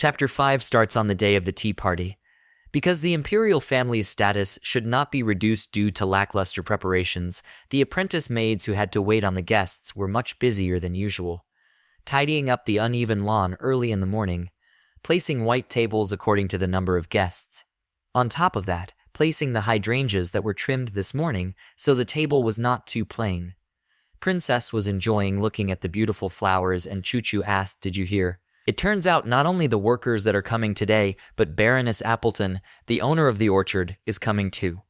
Chapter 5 starts on the day of the tea party. Because the imperial family's status should not be reduced due to lackluster preparations, the apprentice maids who had to wait on the guests were much busier than usual, tidying up the uneven lawn early in the morning, placing white tables according to the number of guests. On top of that, placing the hydrangeas that were trimmed this morning so the table was not too plain. Princess was enjoying looking at the beautiful flowers, and Choo-Choo asked, "Did you hear? It turns out not only the workers that are coming today, but Baroness Appleton, the owner of the orchard, is coming too.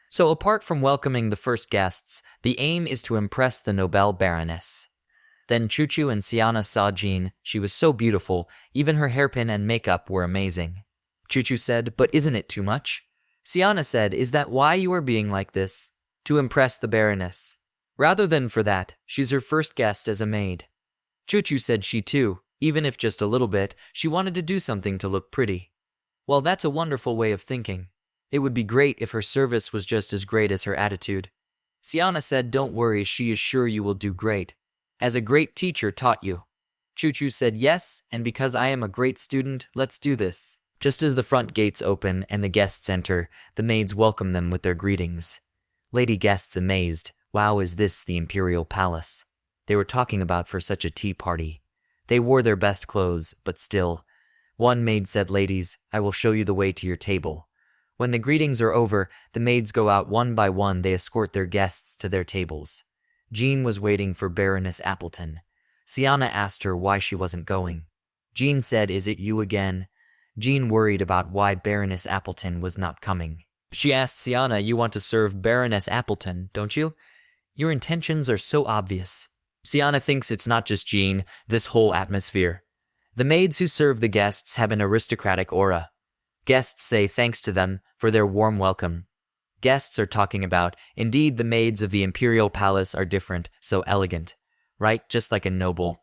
So apart from welcoming the first guests, the aim is to impress the noble Baroness." Then Choo-Choo and Sienna saw Jean. She was so beautiful, even her hairpin and makeup were amazing. Choo-Choo said, "But isn't it too much?" Sienna said, "Is that why you are being like this? To impress the Baroness? Rather than for that, she's her first guest as a maid." Choo-Choo said she too, even if just a little bit, she wanted to do something to look pretty. Well, that's a wonderful way of thinking. It would be great if her service was just as great as her attitude. Sienna said, "Don't worry, she is sure you will do great. As a great teacher taught you." Choo-Choo said, "Yes, and because I am a great student, let's do this." Just as the front gates open and the guests enter, the maids welcome them with their greetings. Lady guests amazed, "Wow, is this the imperial palace?" They were talking about for such a tea party. They wore their best clothes, but still. One maid said, "Ladies, I will show you the way to your table." When the greetings are over, the maids go out one by one. They escort their guests to their tables. Jean was waiting for Baroness Appleton. Sienna asked her why she wasn't going. Jean said, "Is it you again?" Jean worried about why Baroness Appleton was not coming. She asked Sienna, "You want to serve Baroness Appleton, don't you? Your intentions are so obvious." Sienna thinks it's not just Jean, this whole atmosphere. The maids who serve the guests have an aristocratic aura. Guests say thanks to them for their warm welcome. Guests are talking about, indeed the maids of the imperial palace are different, so elegant. Right, just like a noble.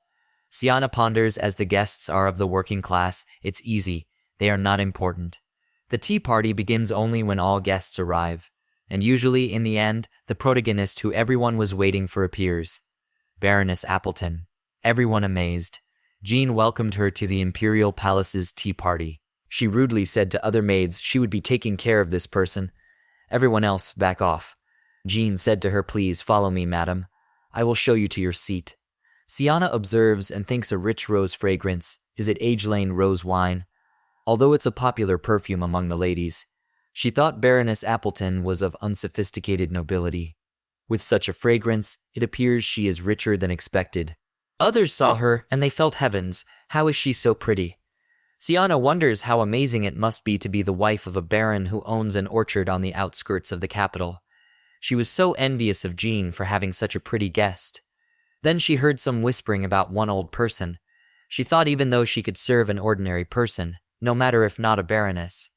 Sienna ponders, as the guests are of the working class, it's easy, they are not important. The tea party begins only when all guests arrive, and usually in the end, the protagonist who everyone was waiting for appears. Baroness Appleton. Everyone amazed. Jean welcomed her to the imperial palace's tea party. She rudely said to other maids she would be taking care of this person. Everyone else, back off. Jean said to her, "Please follow me, madam. I will show you to your seat." Sienna observes and thinks a rich rose fragrance. Is it Age Lane rose wine? Although it's a popular perfume among the ladies. She thought Baroness Appleton was of unsophisticated nobility. With such a fragrance, it appears she is richer than expected. Others saw her, and they felt heavens. How is she so pretty? Sienna wonders how amazing it must be to be the wife of a baron who owns an orchard on the outskirts of the capital. She was so envious of Jean for having such a pretty guest. Then she heard some whispering about one old person. She thought even though she could serve an ordinary person, no matter if not a baroness.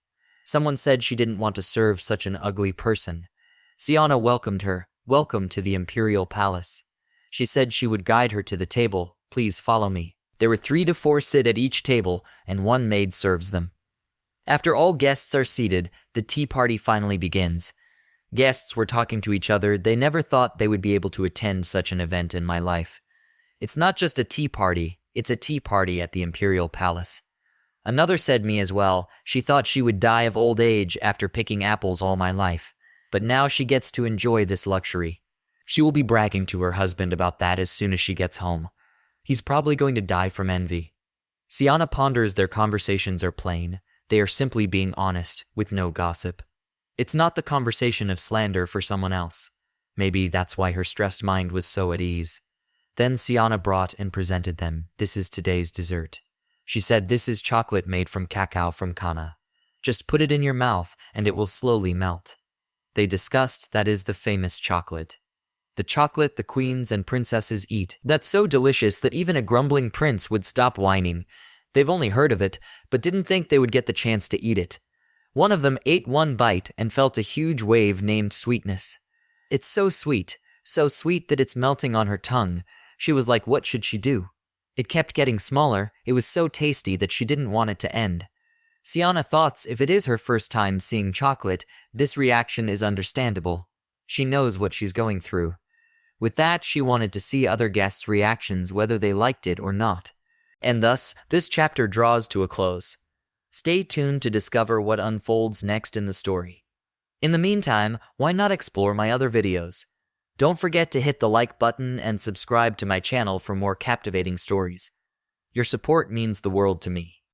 Someone said she didn't want to serve such an ugly person. Sienna welcomed her. "Welcome to the imperial palace." She said she would guide her to the table. "Please follow me." There were 3 to 4 sit at each table, and one maid serves them. After all guests are seated, the tea party finally begins. Guests were talking to each other. "They never thought they would be able to attend such an event in my life. It's not just a tea party, it's a tea party at the imperial palace." Another said me as well. "She thought she would die of old age after picking apples all my life. But now she gets to enjoy this luxury. She will be bragging to her husband about that as soon as she gets home. He's probably going to die from envy." Sienna ponders their conversations are plain. They are simply being honest, with no gossip. It's not the conversation of slander for someone else. Maybe that's why her stressed mind was so at ease. Then Sienna brought and presented them. "This is today's dessert." She said, "This is chocolate made from cacao from Ghana. Just put it in your mouth and it will slowly melt." They discussed that is the famous chocolate. The chocolate the queens and princesses eat. That's so delicious that even a grumbling prince would stop whining. They've only heard of it, but didn't think they would get the chance to eat it. One of them ate one bite and felt a huge wave named sweetness. It's so sweet that it's melting on her tongue. She was like, what should she do? It kept getting smaller. It was so tasty that she didn't want it to end. Sienna thought if it is her first time seeing chocolate, this reaction is understandable. She knows what she's going through. With that, she wanted to see other guests' reactions whether they liked it or not. And thus, this chapter draws to a close. Stay tuned to discover what unfolds next in the story. In the meantime, why not explore my other videos? Don't forget to hit the like button and subscribe to my channel for more captivating stories. Your support means the world to me.